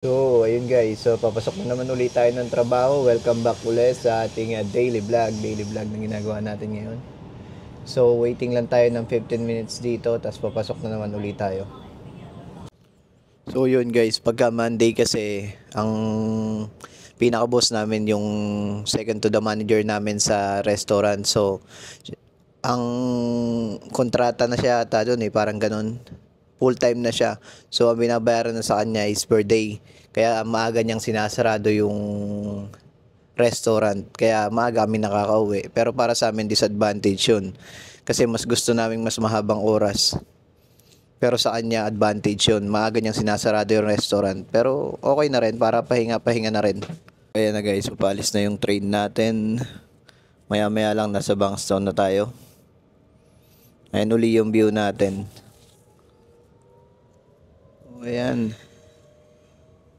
So, ayun guys. So, papasok na naman ulit tayo ng trabaho. Welcome back ulit sa ating daily vlog. Daily vlog na ginagawa natin ngayon. So, waiting lang tayo ng 15 minutes dito. Tapos papasok na naman ulit tayo. So, yun guys. Pagka Monday kasi, ang pinaka-boss namin yung second to the manager namin sa restaurant. So, ang kontrata na siya ata doon parang ganun. Full time na siya. So, ang binabayaran na sa kanya is per day. Kaya maaga niyang sinasarado yung restaurant. Kaya maaga kami nakakauwi. Pero para sa amin, disadvantage yun. Kasi mas gusto namin mas mahabang oras. Pero sa kanya, advantage yun. Maaga niyang sinasarado yung restaurant. Pero okay na rin, para pahinga-pahinga na rin. Kaya na guys, papalis na yung train natin. Maya-maya lang nasa Bankstown na tayo. Ayan uli yung view natin. Ayan.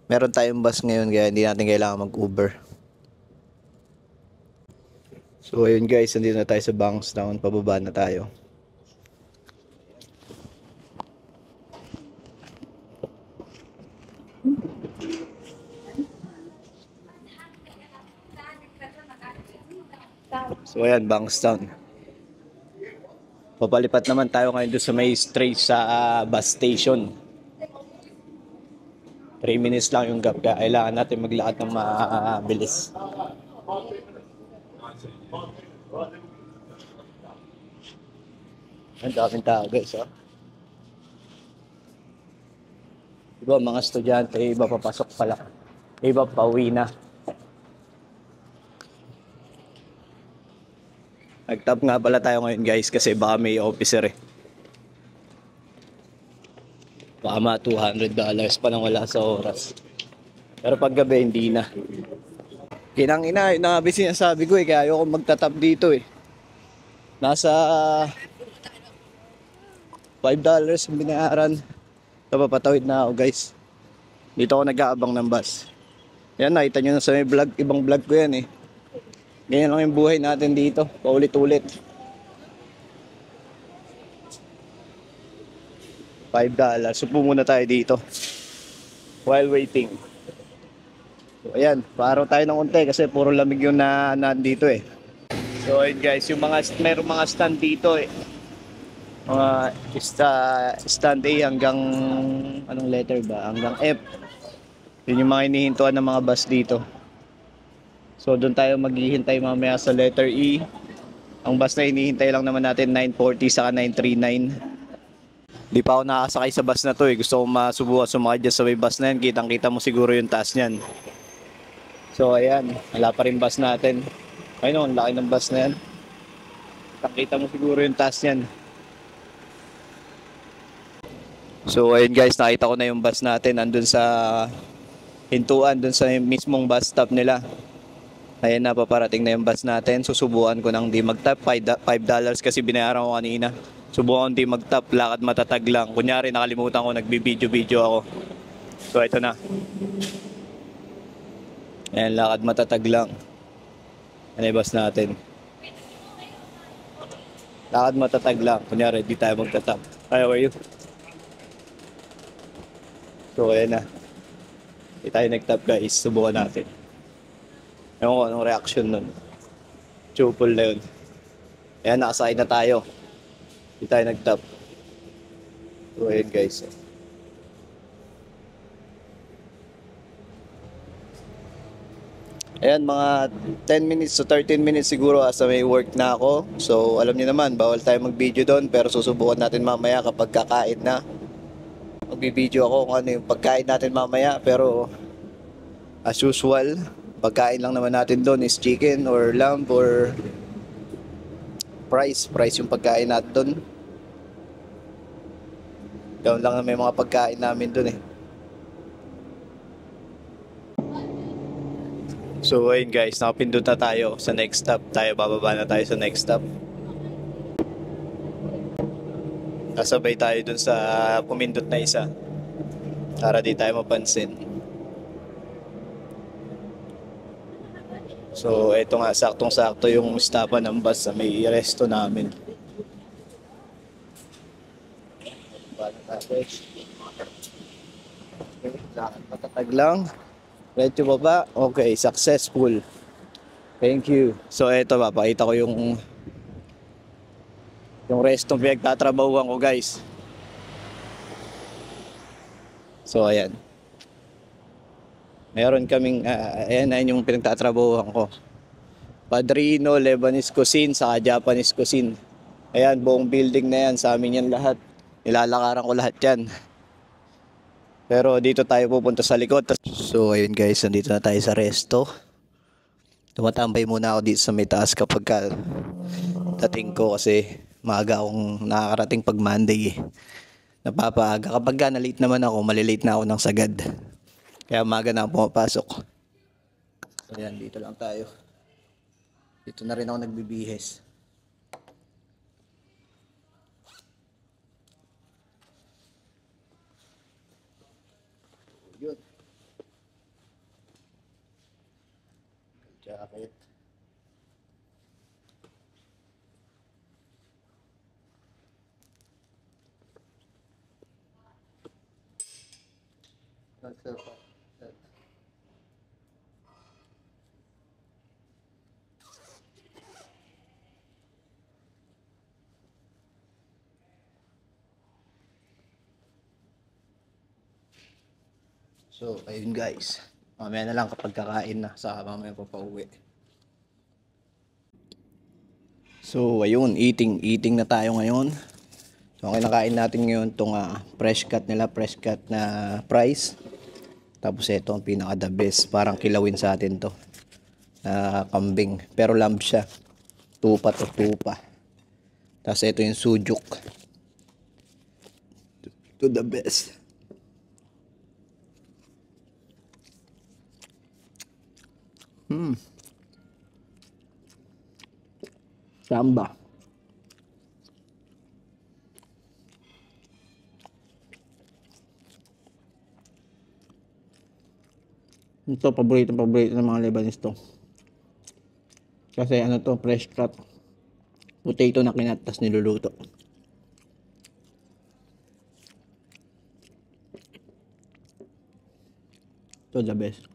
Meron tayong bus ngayon kaya hindi natin kailangan mag-Uber. So ayun guys, nandito na tayo sa Bankstown. Pababa na tayo. So ayan, Bankstown. Papalipat naman tayo ngayon doon sa may straight sa bus station. 3 minutes lang yung gap kaya kailangan natin maglakad ng mabilis. Ang daming tao guys, oh. Iba mga estudyante, iba papasok pala. Iba pauwi na. Nag-top nga pala tayo ngayon guys kasi baka may officer eh. Baka mga $200 pa lang wala sa oras. Pero pag gabi hindi na. Kinang ina, yun na nga sinasabi ko kaya ayoko magtatap dito eh. Nasa $5 ang binayaran. Napapatawid na ako guys. Dito ako nag-aabang ng bus. Yan, nakita nyo na sa may vlog, ibang vlog ko yan eh. Ganyan lang yung buhay natin dito, paulit-ulit. $5. Supo muna tayo dito while waiting. So ayan, paro tayo ng unti kasi puro lamig yung nandito eh. So ayun guys, yung merong mga stand dito eh. Mga stand A hanggang anong letter ba? Hanggang F. Yun yung mga inihintuan ng mga bus dito. So doon tayo maghihintay mamaya sa letter E. Ang bus na hinihintay lang naman natin 940 saka 939. Di pa ako nakasakay sa bus na to eh. Gusto ko masubukan sumakay dyan sa may bus na yan. Kitang-kita mo siguro yung taas niyan. So ayan, wala pa rin bus natin. Ayun, ang laki ng bus na yan. Kitang-kita mo siguro yung taas niyan. So ayun guys, nakita ko na yung bus natin. Andun sa hintuan, dun sa mismong bus stop nila. Ayan na, paparating na yung bus natin. Susubukan ko nang di mag-tap. $5 kasi binayaran ko kanina. Subukan di mag-tap, lakad matatag lang. Kunyari nakalimutan ko, nagbibideo-video ako. So ito na. Ayan, lakad matatag lang. Ano yung bus natin? Lakad matatag lang. Kunyari, di tayo magtatap. Hi, how are you? So ayan na. Di tayo nag-tap guys. Subukan natin. Ewan ko anong reaction nun. Chupol na yun. Ayan, nakasakay na tayo. Di tayo nag-tap. So ayan guys. Ayan, mga 10 minutes to 13 minutes siguro asa may work na ako. So alam niyo naman, bawal tayo mag-video doon. Pero susubukan natin mamaya kapag kakain na. Magbibideo ako kung ano yung pagkain natin mamaya. Pero as usual, pagkain lang naman natin doon is chicken or lamb or price yung pagkain natin doon. Doon lang na may mga pagkain namin doon eh. So ayun guys, nakapindot na tayo sa next stop. Bababa na tayo sa next stop. Kasabay tayo dun sa pumindot na isa para di tayo mapansin. So eto nga, saktong-sakto yung stopan ng bus sa may resto namin. Bala tayo. Okay. Lakad patatag lang. Medyo baba. Okay, successful. Thank you. So eto, papakita ko yung restong pinagtatrabahuan ko, guys. So ayan. Meron kaming, ayan yung pinagtatrabahuan ko. Padrino, Lebanese cuisine, saka Japanese cuisine. Ayan, buong building na yan, sa amin yan lahat. Nilalakaran ko lahat yan. Pero dito tayo pupunta sa likod. So ayun guys, nandito na tayo sa resto. Tumatambay muna ako dito sa may taas kapag dating ko kasi maaga akong nakakarating pag Monday eh. Napapaaga. Kapag na-late naman ako, malilate na ako ng sagad. Kaya maaga na ako pumapasok. So ayan, dito lang tayo. Dito na rin ako nagbibihis. Yun. Jacket. So, ayun guys. Mamaya na lang kapag kakain na. Saka mamaya papauwi. So, ayun. Eating na tayo ngayon. So, ang kinakain natin ngayon itong fresh cut nila. Fresh cut na fries. Tapos ito ang pinaka the best. Parang kilawin sa atin to. Kambing. Pero lamb siya. Tupa to tupa. Tapos ito yung sujuk. To the best. Samba. Ito, paborito ng mga Lebanese to. Kasi ano to, fresh cut. Potato na kinat, tas niluluto. Ito the best.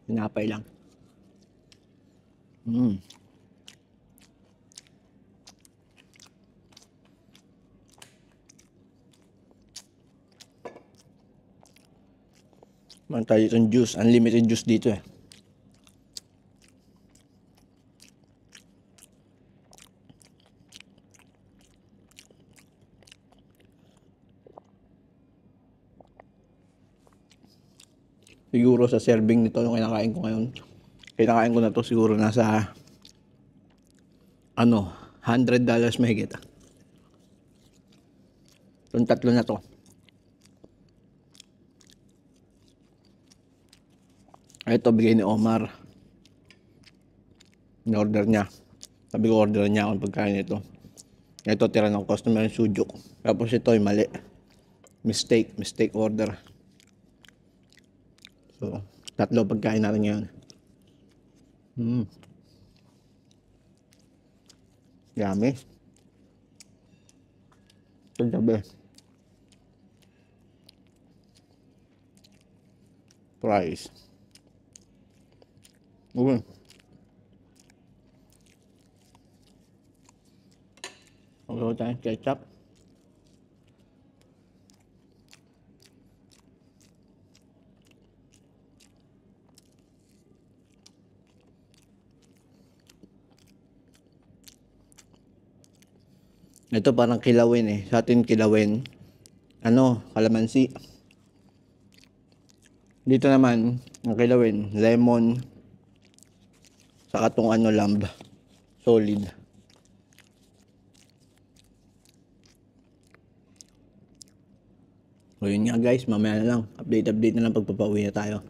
Pinapay lang. Man tayo itong juice. Unlimited juice dito eh. Siguro sa serving nito yung kinakain ko ngayon. Kinakain ko na to siguro nasa $100 mahigit. Yung tatlo na to. Ito bigay ni Omar. In-order niya. Sabi ko order niya akong pagkain ito. Ito tira ng customer yung sujuk. Tapos ito ay mali. Mistake order. So, tatlo pagkain natin ngayon. Yummy. Ito the best. Fries. Okay. Magagawa tayong ketchup. Ito parang kilawin eh. Sa atin kilawin. Kalamansi. Dito naman, ang kilawin, lemon. Saka itong lamb. Solid. O yun nga guys, mamaya na lang. Update na lang pagpapauwi na tayo.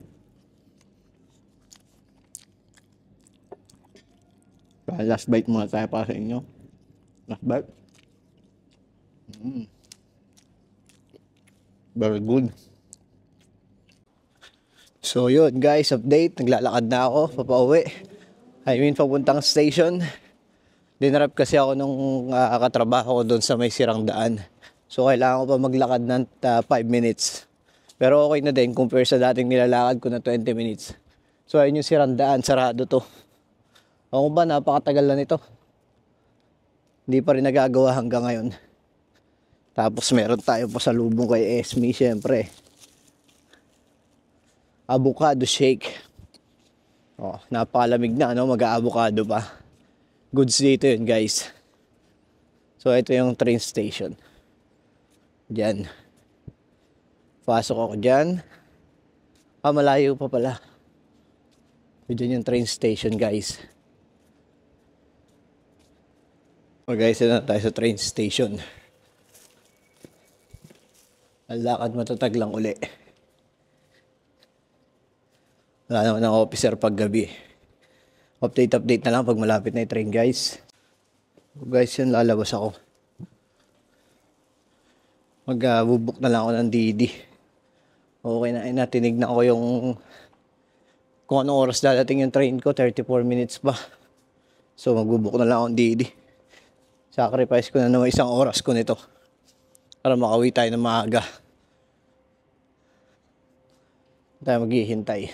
Last bite muna tayo para sa inyo. Last bite. Very good. So yun guys, update. Naglalakad na ako, papauwi. Papuntang station. Dinarap kasi ako nung katrabaho ko doon sa may sirang daan. So kailangan ko pa maglakad ng 5 minutes Pero okay na din compare sa dating nilalakad ko na 20 minutes. So ayun yung Sirandaan, sarado to. Ako ba, napakatagal na nito. Hindi pa rin nagagawa hanggang ngayon. Tapos meron tayo pasalubong kay Esme, syempre. Avocado shake. Oh, napakalamig na, no? Mag-avocado pa. Goods dito yun, guys. So ito yung train station. Diyan. Pasok ako dyan. Malayo pa pala. Diyan yung train station, guys. O guys, na tayo sa train station. Ang lakad matatag lang uli. Wala naman ang officer pag gabi. Update na lang pag malapit na yung train, guys. Guys, yun, lalabas ako. Magbubuk na lang ako ng Didi. Okay na, tinignan ko yung kung anong oras dadating yung train ko. 34 minutes pa. So magbubuk na lang ako ng Didi. Sacrifice ko na naman isang oras ko nito para makauwi tayo ng maaga. Tayo maghihintay.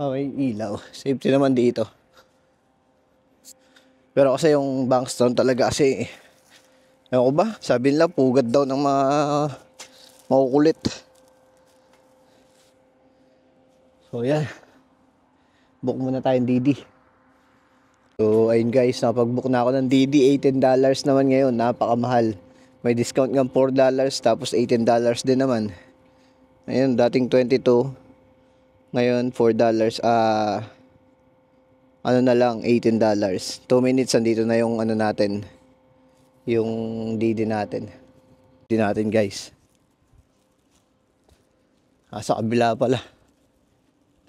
Okay, ilaw. Safety naman dito. Pero kasi yung Bankstown talaga kasi, ewan ko ba, sabi nila pugad daw ng mga makukulit. So yan, book muna tayong Didi. So ayun guys, napag-book na ako ng Didi. $18 naman ngayon, napakamahal. May discount ng $4, tapos $18 din naman. Ayun, dating 22, ngayon $4. Ano na lang, $18. 2 minutes, andito na yung ano natin, yung Didi natin. Didi natin guys. Sa kabila pala.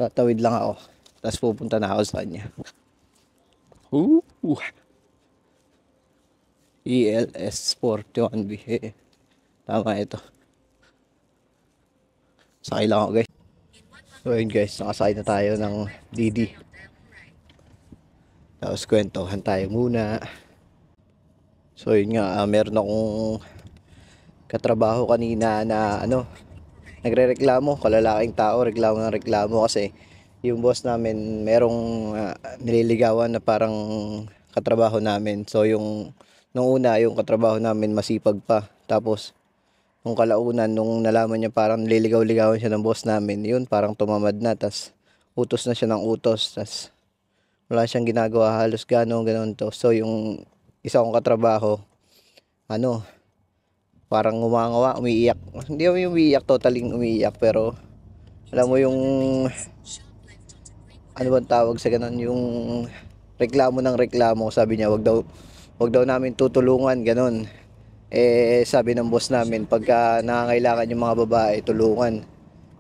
Tatawid lang ako, tapos pupunta na ako sa kanya. ELS 41B. Tama ito. Sakay lang ako guys. So yun guys, nakasakay na tayo ng Didi. Tapos kwentuhan tayo muna. So yun nga, meron akong katrabaho kanina na nagrereklamo, kalalaking tao, reklamo kasi yung boss namin merong nililigawan na parang katrabaho namin. So nung una yung katrabaho namin masipag pa. Tapos nung kalaunan, nung nalaman niya parang nililigaw-ligawan siya ng boss namin, yun parang tumamad na. Tas utos na siya ng utos. Tas wala siyang ginagawa, halos gano'n to. So yung isa kong katrabaho, parang umangawa, umiiyak. Hindi mo yung umiiyak, totaling umiiyak, pero alam mo yung ano bang tawag sa ganun, yung reklamo ng reklamo. Sabi niya wag daw namin tutulungan, ganun. Sabi ng boss namin, pagka nangangailangan yung mga babae, tulungan.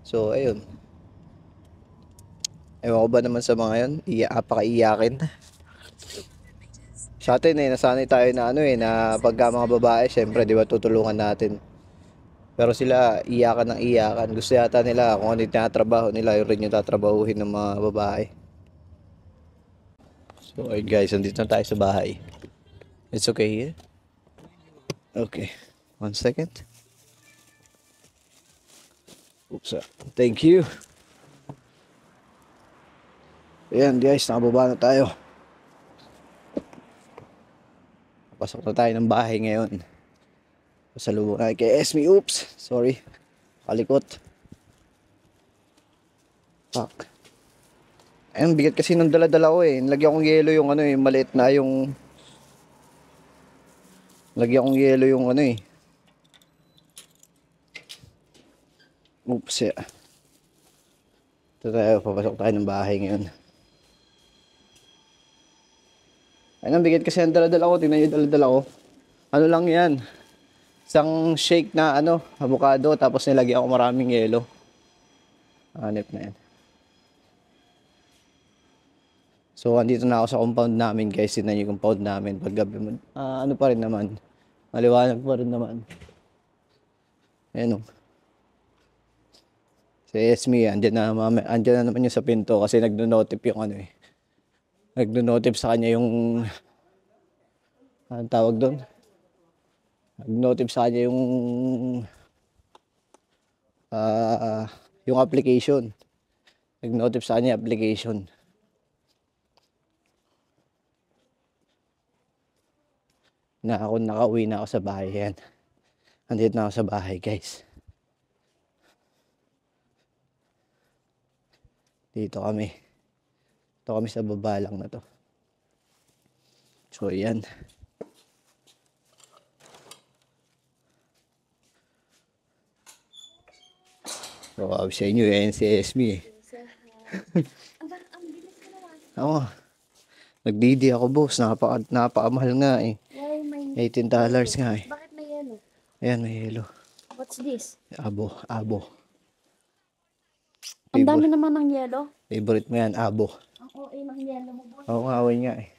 So ayun, ewan ko ba naman sa mga yun, apakaiyakin. Sa atin nasanay tayo na na pagka mga babae, syempre di ba tutulungan natin. Pero sila iyakan ng iyakan. Gusto yata nila kung ano yung tinatrabaho nila, yun rin yung tatrabahuhin ng mga babae. So ayun guys, andito na tayo sa bahay. It's okay here? Okay, 1 second. Oops, thank you. Ayan guys, nakababa na tayo. Pasok na tayo ng bahay ngayon. Pasalubong na kay Esme. Oops, sorry. Kalikot. Fuck. Ayun, bigat kasi ng dala-dala ko Nilagyan kong yelo yung yung maliit na yung... Lagyan kong yelo yung Oops, Ito tayo, papasok tayo ng bahay ngayon. Ayun, ang bigat kasi ng dala-dala ko. Tingnan nyo yung dala-dala ko. Ano lang yan? Isang shake na avocado, tapos nilagyan ko maraming yelo. Hanip na yan. So andito na ako sa compound namin guys. Tignan yung compound namin. Pag gabi ano pa rin naman, maliwanag pa rin naman. Ayan si Esme, andyan na naman yung sa pinto kasi nagno-notif yung nagno-notif sa kanya yung anong tawag doon? Nag-notif sa kanya yung yung application. Nag-notify sa kanya application. Na ako nakauwi na ako sa bahay. Yan. Andito na ako sa bahay, guys. Dito kami. Ito kami sa baba lang na to. So, yan. So, sa inyo, yan si Esme eh. Oo. Nagdidi ako, boss. Napakamahal nga eh. $18 nga eh. Bakit may yellow? Ayan, may yellow. What's this? Abo. Ang dami naman ng yellow. Favorite mo yan, abo. Ang OA ng yellow mo, boy. Oo, away nga eh.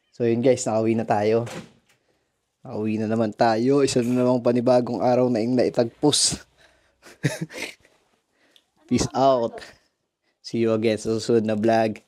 So yun guys, nakauwi na tayo. Nakauwi na naman tayo. Isa na namang panibagong araw na yung naitagpos. Peace out. See you again sa susunod na vlog.